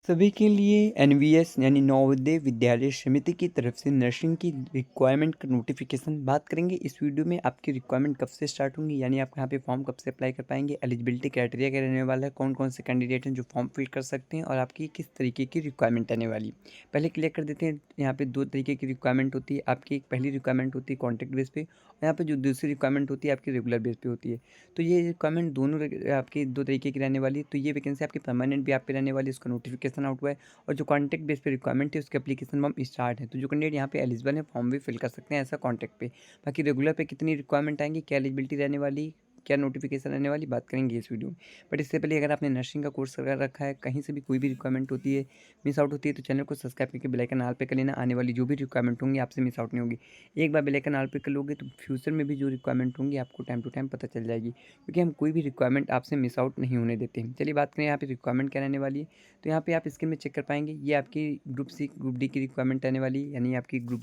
सभी के लिए एनवीएस यानी नवोदय विद्यालय समिति की तरफ से नर्सिंग की रिक्वायरमेंट का नोटिफिकेशन बात करेंगे। इस वीडियो में आपकी रिक्वायरमेंट कब से स्टार्ट होंगी, यानी आप यहाँ पे फॉर्म कब से अप्लाई कर पाएंगे, एलिजिबिलिटी क्राइटेरिया क्या रहने वाला है, कौन कौन से कैंडिडेट हैं जो फॉर्म फिल कर सकते हैं और आपकी किस तरीके की रिक्वायरमेंट आने वाली। पहले क्लियर कर देते हैं। यहाँ पे दो तरीके की रिक्वायरमेंट होती है। आपकी एक पहली रिक्वायरमेंट होती है कॉन्ट्रैक्ट बेस पे, और यहाँ पे जो दूसरी रिक्वायरमेंट होती है आपकी रेगुलर बेस पे होती है। तो ये रिक्वायरमेंट दोनों आपकी दो तरीके की रहने वाली है। तो ये वैकेंसी आपकी परमानेंट भी आप पे रहने वाली है, उसका नोटिफिकेशन आउट हुआ है। और जो कॉन्टैक्ट बेस पे रिक्वायरमेंट है उसके एप्लीकेशन फॉर्म स्टार्ट है। तो जो कैंडिडेट यहाँ पे एलिजिबल है फॉर्म भी फिल कर सकते हैं ऐसा कॉन्टैक्ट पे। बाकी रेगुलर पे कितनी रिक्वायरमेंट आएंगी, क्या एलिजिबिलिटी रहने वाली, क्या नोटिफिकेशन रहने वाली, बात करेंगे इस वीडियो में। बट इससे पहले अगर आपने नर्सिंग का कोर्स कर रखा है, कहीं से भी कोई भी रिक्वायरमेंट होती है, मिस आउट होती है, तो चैनल को सब्सक्राइब करके बेल आइकन ऑल पे कर लेना। आने वाली जो भी रिक्वायरमेंट होंगी आपसे मिस आउट नहीं होगी। एक बार बेल आइकन ऑल पे कर लोगे तो फ्यूचर में भी जो रिक्वायरमेंट होंगी आपको टाइम टू टाइम पता चल जाएगी, क्योंकि हम कोई भी रिक्वायरमेंट आपसे मिस आउट नहीं होने देते हैं। चलिए बात करें यहाँ पे रिक्वायरमेंट क्या रहने वाली है। तो यहाँ पे आप स्क्रीन में चेक कर पाएंगे, ये आपकी ग्रुप सी ग्रुप डी की रिक्वायरमेंट आने वाली है, यानी आपकी ग्रुप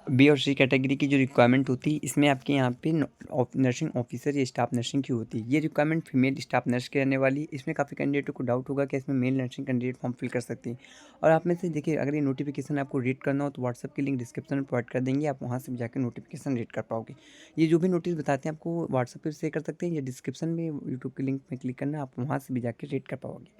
बी और सी कैटेगरी की जो रिक्वायरमेंट होती है इसमें आपके यहाँ पे नर्सिंग ऑफिसर या स्टाफ नर्सिंग की होती है। ये रिक्वायरमेंट फीमेल स्टाफ नर्स की रहने वाली है। इसमें काफ़ी कैंडिडेटों को डाउट होगा कि इसमें male nursing candidate form fill कर सकते हैं। और आप में से देखिए, अगर ये नोटिफिकेशन आपको रीड करना हो तो व्हाट्सअप की लिंक डिस्क्रिप्शन में प्रोवाइड कर देंगे, आप वहाँ से भी जाकर नोटिफिकेशन रीड कर पाओगे। ये जो भी नोटिस बताते हैं आपको व्हाट्सअप पर शेयर कर सकते हैं या डिस्क्रिप्शन में यूट्यूब की लिंक में क्लिक करना, आप वहाँ से भी जाकर रीड कर पाओगे।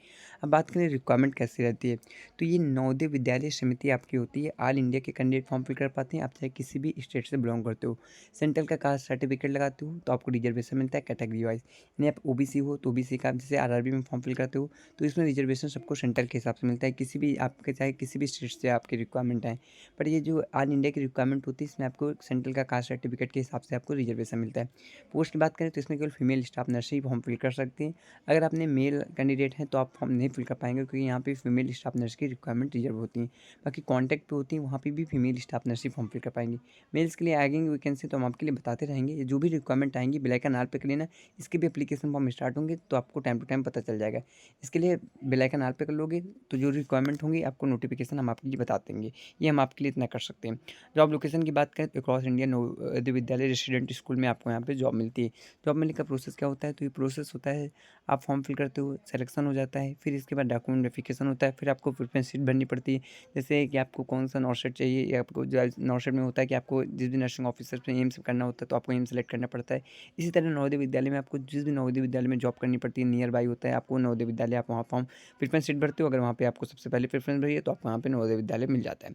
अब बात करें रिक्वायरमेंट कैसी रहती है। तो ये नवोदय विद्यालय समिति आपकी होती है। ऑल इंडिया के कैंडिडेट फॉर्म फिल कर पाते हैं, आप चाहे किसी भी स्टेट से बिलोंग करते हो। सेंट्रल का कास्ट सर्टिफिकेट लगाते हो तो आपको रिजर्वेशन मिलता है कैटेगरी वाइज, यानी आप ओबीसी हो तो ओबीसी का, जैसे आरआरबी में फॉर्म फिल करते हो तो इसमें रिजर्वेशन सबको सेंट्रल के हिसाब से मिलता है, किसी भी आपके चाहे किसी भी स्टेट से आपकी रिक्वायरमेंट है। पर ये जो ऑल इंडिया की रिक्वायरमेंट होती है इसमें आपको सेंट्रल का कास्ट सर्टिफिकेट के हिसाब से आपको रिजर्वेशन मिलता है। पोस्ट की बात करें तो इसमें केवल फीमेल स्टाफ नर्स ही फॉर्म फिल कर सकते हैं। अगर आपने मेल कैंडिडेट हैं तो आप फॉर्म नहीं फिल कर पाएंगे, क्योंकि यहाँ पे फीमेल स्टाफ नर्स की रिक्वायरमेंट रिजर्व होती है। बाकी कॉन्टैक्ट पे होती है, वहाँ पे भी फीमेल स्टाफ नर्स ही फॉर्म फिल कर पाएंगे। मेल्स के लिए आएंगे वैकेंसी तो हम आपके लिए बताते रहेंगे। ये जो भी रिक्वायरमेंट आएंगी बेल आइकन ऑल पे कर लेना। इसके भी एप्लीकेशन फॉर्म स्टार्ट होंगे तो आपको टाइम टू टाइम पता चल जाएगा। इसके लिए बेल आइकन ऑल पे कर लोगे तो जो रिक्वायरमेंट होंगी आपको नोटिफिकेशन हम आपके लिए बता देंगे। ये हम आपके लिए इतना कर सकते हैं। जॉब लोकेशन की बात करें तो across India Navodaya Vidyalaya resident school में आपको यहाँ पे जॉब मिलती है। जॉब मिलने का प्रोसेस क्या होता है, तो ये प्रोसेस होता है, आप फॉर्म फिल करते हो, सिलेक्शन हो जाता है, फिर इसके बाद डॉक्यूमेंट वेरिफिकेशन होता है, फिर आपको प्रेफरेंस सीट भरनी पड़ती है। जैसे कि आपको कौन सा नॉर्सेट चाहिए, या आपको जो नॉर्सेट में होता है कि आपको जिस भी नर्सिंग ऑफिसर पे एम करना होता है तो आपको एम सेलेक्ट करना पड़ता है। इसी तरह नवोदय विद्यालय में आपको जिस भी नवोदय विद्यालय में जॉब करनी पड़ती है नियर बाई होता है आपको नवोदय विद्यालय, आप वहाँ फॉर्म प्रेफरेंस सीट भरते हो। अगर वहाँ पे आपको सबसे पहले प्रेफरेंस भरी है तो आपको वहाँ पे नवोदय विद्यालय मिल जाता है।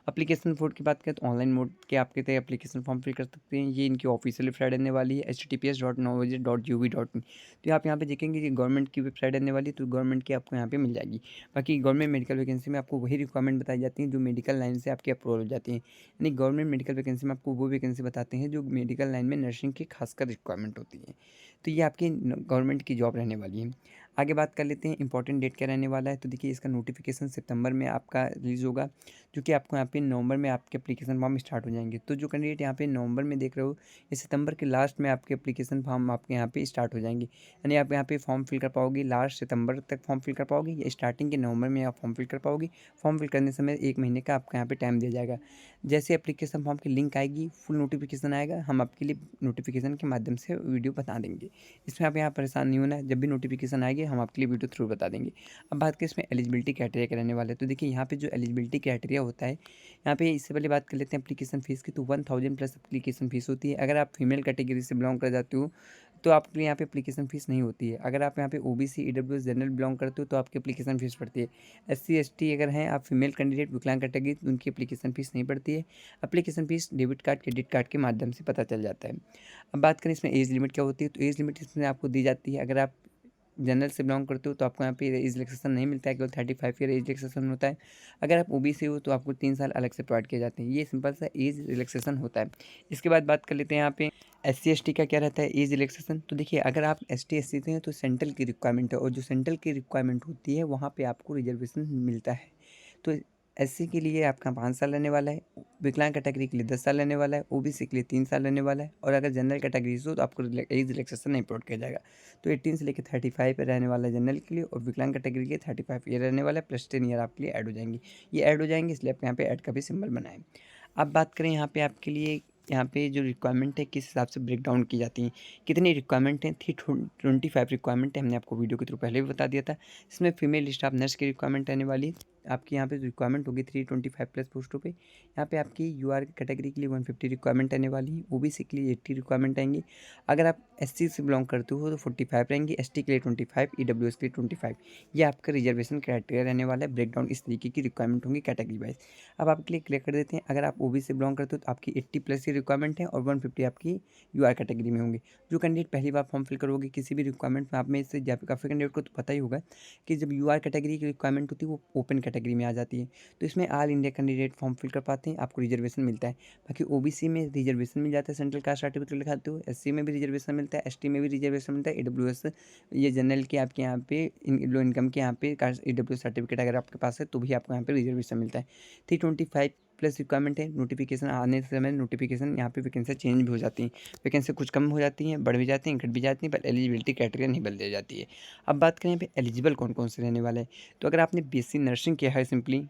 एप्लीकेशन मोड की बात करें तो ऑनलाइन मोड के आपके तय एप्लीकेशन फॉर्म फिल कर सकते हैं। ये इनकी ऑफिशियल वेबसाइट रहने वाली है https://novoj.gov.in। तो आप यहाँ पे देखेंगे कि गवर्नमेंट की वेबसाइट रहने वाली है, तो गवर्नमेंट की आपको यहाँ पे मिल जाएगी। बाकी गवर्नमेंट मेडिकल वैकेंसी में आपको वही रिक्वायरमेंट बताई जाती हैं जो मेडिकल लाइन से आपकी अप्रूवल हो जाती हैं। यानी गवर्नमेंट मेडिकल वैकेंसी में आपको वो वैकेंसी बताते हैं जो मेडिकल लाइन में नर्सिंग की खासकर रिक्वायरमेंट होती है। तो ये आपकी गवर्नमेंट की जॉब रहने वाली है। आगे बात कर लेते हैं इंपॉर्टेंट डेट क्या रहने वाला है। तो देखिए, इसका नोटिफिकेशन सितंबर में आपका रिलीज़ होगा, जो कि आपको यहाँ पे नवंबर में आपके एप्लीकेशन फॉर्म स्टार्ट हो जाएंगे। तो जो कैंडिडेट यहाँ पे नवंबर में देख रहे हो, ये सितंबर के लास्ट में आपके एप्लीकेशन फॉर्म आपके यहाँ पे स्टार्ट हो जाएंगे। यानी आप यहाँ पे फॉर्म फिल कर पाओगे लास्ट सितंबर तक फॉर्म फिल कर पाओगे, या स्टार्टिंग के नवंबर में आप फॉर्म फिल कर पाओगे। फॉर्म फिल करने समय 1 महीने का आपका यहाँ पे टाइम दिया जाएगा। जैसे एप्लीकेशन फॉर्म की लिंक आएगी, फुल नोटिफिकेशन आएगा, हम आपके लिए नोटिफिकेशन के माध्यम से वीडियो बता देंगे। इसमें आप यहाँ परेशान नहीं होना है, जब भी नोटिफिकेशन आएगी हम आपके लिए वीडियो थ्रू बता देंगे। अब बात करें इसमें एलिजिबिलिटी क्राइटेरिया के रहने वाले हैं। तो देखिए, यहाँ पे जो एलिजिबिलिटी क्राइटेरिया होता है, यहाँ पे इससे पहले बात कर लेते हैं एप्लीकेशन फ़ीस की। तो 1000 प्लस एप्लीकेशन फ़ीस होती है। अगर आप फीमेल कैटेगरी से बिलोंग कर जाते हो तो आपके लिए यहाँ पे एप्लीकेशन फ़ीस नहीं होती है। अगर आप यहाँ पे ओबीसी ईडब्ल्यूएस जनरल बिलोंग करते हो तो आपकी एप्लीकेशन फ़ीस पड़ती है। एससी एसटी अगर हैं आप फीमेल कैंडिडेट विकलांग कैटेगरी तो उनकी एप्लीकेशन फ़ीस नहीं पड़ती है। Application fees debit card credit card के माध्यम से पता चल जाता है। अब बात करें इसमें एज लिमिट क्या होती है। तो एज लिमिट इसमें आपको दी जाती है, अगर आप जनरल से बिलोंग करते हो तो आपको यहाँ पे एज रिलैक्सेशन नहीं मिलता है, केवल 35 ईयर एज रिलैक्सेशन होता है। अगर आप ओबीसी हो तो आपको 3 साल अलग से प्रोवाइड किए जाते हैं। ये सिंपल सा एज रिलैक्सेशन होता है। इसके बाद बात कर लेते हैं यहाँ पे एससी एसटी का क्या रहता है एज रिलैक्सेशन। तो देखिए, अगर आप एसटी एससी से हैं तो सेंट्रल की रिक्वायरमेंट है, और जो सेंट्रल की रिक्वायरमेंट होती है वहाँ पे आपको रिजर्वेशन मिलता है। तो एससी के लिए आपका 5 साल रहने वाला है, विकलांग कैटेगरी के लिए 10 साल रहने वाला है, ओबीसी के लिए 3 साल रहने वाला है, और अगर जनरल कैटेगरी से हो तो आपको एज रिलैक्सेशन नहीं प्रोवाइड किया जाएगा। तो 18 से लेकर 35 पे रहने वाला है जनरल के लिए, और विकलांग कैटेगरी के 35 ईयर रहने वाला है, प्लस 10 ईयर आपके लिए ऐड हो जाएंगी। ये ऐड हो जाएंगे इसलिए आपके यहाँ पे ऐड का भी सिंबल बनाएं। अब बात करें यहाँ पे आपके लिए यहाँ पे जो रिक्वायरमेंट है किस हिसाब से ब्रेक डाउन की जाती हैं। कितनी रिक्वायरमेंट है, 325 रिक्वायरमेंट है, हमने आपको वीडियो के थ्रू पहले भी बता दिया था। इसमें फीमेल स्टाफ नर्स की रिक्वायरमेंट आने वाली है। आपकी यहाँ पे जो रिक्वायरमेंट होगी 325 प्लस पोस्टों पे। यहाँ पे आपकी यूआर कैटेगरी के लिए 150 रिक्वायरमेंट आने वाली है, ओबीसी के लिए 80 रिक्वायरमेंट आएंगी। अगर आप एससी से बिलोंग करते हो तो 45 रहेंगी, एसटी के लिए 25, ईडब्ल्यूएस के लिए 25। ये आपका रिजर्वेशन क्राइटेरिया रहने वाला है। ब्रेकडाउन इस तरीके की रिक्वायरमेंट होंगी कैटेगरी वाइज। अब आपके लिए क्लियर कर देते हैं, अगर आप ओबीसी से बिलोंग करते हो तो आपकी 80 प्लस की रिक्वायरमेंट है और 150 आपकी यूआर कैटेगरी में होंगे। जो कैंडिडेट पहली बार फॉर्म फिल करोगे किसी भी रिक्वायरमेंट में, आप में से काफ़ी कैंडिडेट को तो पता ही होगा कि जब यूआर कैटेगरी की रिक्वायरमेंट होती है वो ओपन कैटेगरी में आ जाती है। तो इसमें all India candidate form fill कर पाते हैं, आपको रिजर्वेशन मिलता है। बाकी ओबीसी में रिजर्वेशन मिल जाता है, सेंट्रल कास्ट सर्टिफिकेट दिखाते हो। एससी में भी रिजर्वेशन मिलता है, एसटी में भी रिजर्वेशन मिलता है, ईडब्ल्यूएस ये जनरल के आपके यहाँ पे लो इनकम के यहाँ पे कास्ट ईडब्ल्यू सर्टिफिकेट अगर आपके पास है तो भी आपको यहाँ पे रिजर्वेशन मिलता है। 325 प्लस रिक्वायरमेंट है। नोटिफिकेशन आने से समय नोटिफिकेशन यहाँ पे वैकेंसी चेंज भी हो जाती हैं। वैकेंसी कुछ कम हो जाती हैं, बढ़ भी जाती हैं, घट भी जाती हैं, पर एलिजिबिलिटी क्राइटेरिया नहीं बदल जाती है। अब बात करें यहाँ पे एलिजिबल कौन कौन से रहने वाले हैं, तो अगर आपने बीएससी नर्सिंग किया है सिंपली,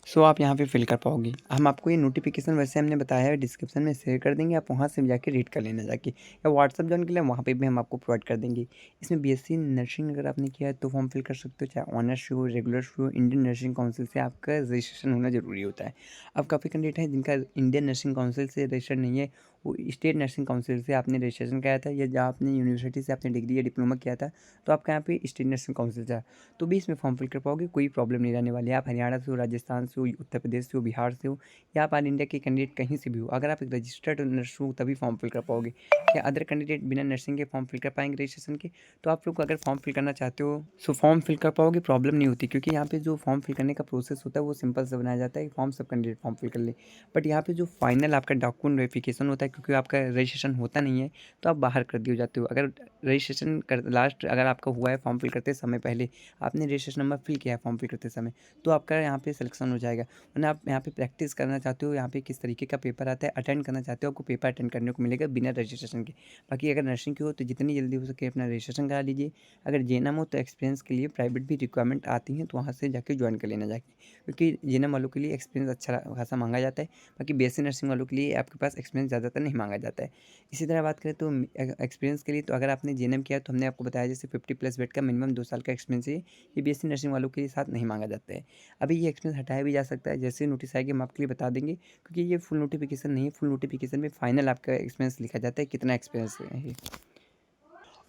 सो आप यहाँ पे फिल कर पाओगे। हम आपको ये नोटिफिकेशन वैसे हमने बताया है, डिस्क्रिप्शन में शेयर कर देंगे, आप वहाँ से जाके रीड कर लेना जाके, या व्हाट्सअप जॉइन के लिए वहाँ पे भी हम आपको प्रोवाइड कर देंगे। इसमें बीएससी नर्सिंग अगर आपने किया है तो फॉर्म फिल कर सकते हो, चाहे ऑनर्स हो, रेगुलर हो। इंडियन नर्सिंग काउंसिल से आपका रजिस्ट्रेशन होना जरूरी होता है। अब काफ़ी कैंडिडेट हैं जिनका इंडियन नर्सिंग काउंसिल से रजिस्टर्ड नहीं है, वो स्टेट नर्सिंग काउंसिल से आपने रजिस्ट्रेशन कराया था, या जहाँ आपने यूनिवर्सिटी से आपने डिग्री या डिप्लोमा किया था तो आपका यहाँ पे स्टेट नर्सिंग काउंसिल था, तो भी इसमें फॉर्म फिल कर पाओगे, कोई प्रॉब्लम नहीं रहने वाली है। आप हरियाणा से हो, राजस्थान से हो, उत्तर प्रदेश से हो, बिहार से हो, या आप ऑल इंडिया के कैंडिडेट कहीं से भी हो, अगर आप एक रजिस्टर्ड नर्स हो तभी फॉर्म फिल कर पाओगे। क्या अदर कैंडिडेट बिना नर्सिंग के फॉर्म फिल कर पाएंगे रजिस्ट्रेशन के, तो आप लोग अगर फॉर्म फिल करना चाहते हो सो फॉर्म फिल कर पाओगे, प्रॉब्लम नहीं होती, क्योंकि यहाँ पे जो फॉर्म फिल करने का प्रोसेस होता है वो सिंपल से बनाया जाता है कि फॉर्म सब कैंडिडेट फॉर्म फिल कर ले। बट यहाँ पे जो फाइनल आपका डॉक्यूमेंट वेरिफिकेशन होता है, क्योंकि आपका रजिस्ट्रेशन होता नहीं है तो आप बाहर कर दिए जाते हो। अगर रजिस्ट्रेशन कर लास्ट अगर आपका हुआ है फॉर्म फिल करते समय, पहले आपने रजिस्ट्रेशन नंबर फिल किया है फॉर्म फिल करते समय, तो आपका यहाँ पे सिलेक्शन हो जाएगा। वरना आप यहाँ पे प्रैक्टिस करना चाहते हो, यहाँ पे किस तरीके का पेपर आता है अटेंड करना चाहते हो, आपको पेपर अटेंड करने को मिलेगा बिना रजिस्ट्रेशन के। बाकी अगर नर्सिंग की हो तो जितनी जल्दी हो सके अपना रजिस्ट्रेशन करा लीजिए। अगर जेएनएम हो तो एक्सपीरियंस के लिए प्राइवेट भी रिक्वायरमेंट आती हैं, तो वहाँ से जाके ज्वाइन कर लेना जाके, क्योंकि जेएनएम वालों के लिए एक्सपीरियंस अच्छा खासा मांगा जाता है। बाकी बीएससी नर्सिंग वालों के लिए आपके पास एक्सपीरियंस ज़्यादातर नहीं मांगा जाता है। इसी तरह बात करें तो एक्सपीरियंस के लिए, तो अगर आपने जेएनएम किया तो हमने आपको बताया जैसे 50 प्लस बेड का मिनिमम 2 साल का एक्सपीरियंस है, ये बीएससी नर्सिंग वालों के साथ नहीं मांगा जाता है। अभी ये एक्सपीरियंस हटाया भी जा सकता है, जैसे नोटिस आएगी हम आपके लिए बता देंगे, क्योंकि ये फुल नोटिफिकेशन नहीं है। फुल नोटिफिकेशन में फाइनल आपका एक्सपीरियंस लिखा जाता है, कितना एक्सपीरियंस है ये।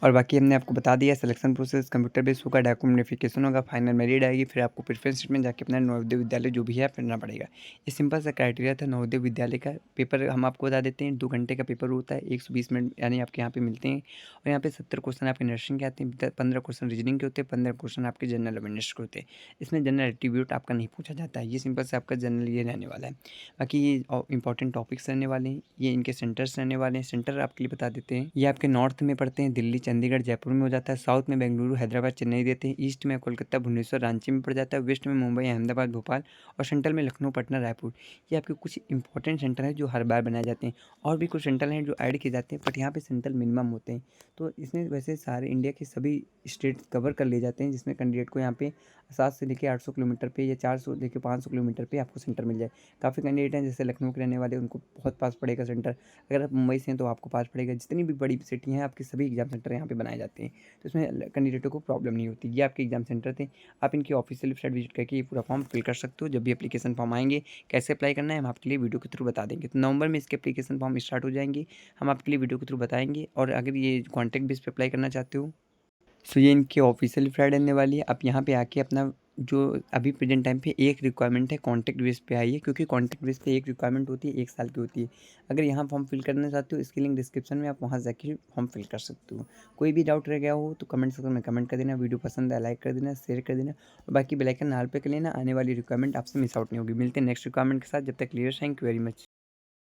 और बाकी हमने आपको बता दिया सिलेक्शन प्रोसेस कंप्यूटर बेस्ड होगा, डॉक्यूमेंट वेरिफिकेशन होगा, फाइनल मेरिट आएगी, फिर आपको प्रेफरेंस शीट में जाके अपना नवोदय विद्यालय जो भी है पढ़ना पड़ेगा। ये सिंपल सा क्राइटेरिया था नवोदय विद्यालय का। पेपर हम आपको बता देते हैं, 2 घंटे का पेपर होता है, 120 मिनट यानी आपके यहाँ पे मिलते हैं। और यहाँ पे 70 क्वेश्चन आपके नर्सिंग के आते हैं, 15 क्वेश्चन रीजनिंग के होते हैं, 15 क्वेश्चन आपके जनरल अवेयरनेस के होते हैं। इसमें जनरल एट्रीब्यूट आपका नहीं पूछा जाता है, ये सिंपल से आपका जनरल ये रहने वाला है। बाकी ये इंपॉर्टेंट टॉपिक्स रहने वाले हैं, ये इनके सेंटर्स रहने वाले हैं। सेंटर आपके लिए बता देते हैं, ये आपके नॉर्थ में पड़ते हैं, दिल्ली, चंडीगढ़, जयपुर में हो जाता है। साउथ में बेंगलुरु, हैदराबाद, चेन्नई देते हैं। ईस्ट में कोलकाता, भुवनेश्वर, रांची में पड़ जाता है। वेस्ट में मुंबई, अहमदाबाद, भोपाल, और सेंट्रल में लखनऊ, पटना, रायपुर। ये आपके कुछ इंपॉर्टेंट सेंटर हैं जो हर बार बनाए जाते हैं। और भी कुछ सेंटर हैं जो ऐड किए जाते हैं, बट यहाँ पे सेंटर मिनिमम होते हैं। तो इसमें वैसे सारे इंडिया के सभी स्टेट कवर कर लिए जाते हैं, जिसमें कैंडिडेट को यहाँ पे 7 से लेकर 800 किलोमीटर पे या 400 लेकर 500 किलोमीटर पे आपको सेंटर मिल जाए। काफ़ी कैंडिडेट हैं जैसे लखनऊ के रहने वाले, उनको बहुत पास पड़ेगा सेंटर। अगर आप मुंबई से हैं तो आपको पास पड़ेगा। जितनी भी बड़ी सिटी हैं आपके सभी एग्जाम सेंटर यहाँ पे बनाए जाते हैं, तो इसमें कैंडिडेटों को प्रॉब्लम नहीं होती। ये आपके एग्जाम सेंटर थे, आप इनकी ऑफिशियल वेबसाइट विजिट करके ये पूरा फॉर्म फिल कर सकते हो। जब भी एप्लीकेशन फॉर्म आएंगे, कैसे अप्लाई करना है हम आपके लिए वीडियो के थ्रू बता देंगे। तो नवंबर में इसके एप्लीकेशन फॉर्म स्टार्ट हो जाएंगे, हम आपके लिए वीडियो के थ्रू बताएंगे। और अगर ये कॉन्टैक्ट बेस पे अप्लाई करना चाहते हो, सो ये इनकी ऑफिशियल वेबसाइट रहने वाली है। आप यहाँ पे आके अपना जो अभी प्रेजेंट टाइम पे एक रिक्वायरमेंट है कॉन्टैक्ट बेस पे आइए, क्योंकि कॉन्टैक्ट बेस पे एक रिक्वायरमेंट होती है, 1 साल की होती है। अगर यहाँ फॉर्म फिल करना चाहते हो, इसकी लिंक डिस्क्रिप्शन में, आप वहाँ जाके फॉर्म फिल कर सकते हो। कोई भी डाउट रह गया हो तो कमेंट सेक्शन में कमेंट कर देना, वीडियो पसंद है लाइक कर देना, शेयर कर देना, और बाकी बेल आइकन ऑल पे कर लेना, आने वाली रिक्वायरमेंट आपसे मिस आउट नहीं होगी। मिलते हैं नेक्स्ट रिक्वायरमेंट के साथ, जब तक clear. Thank you very much.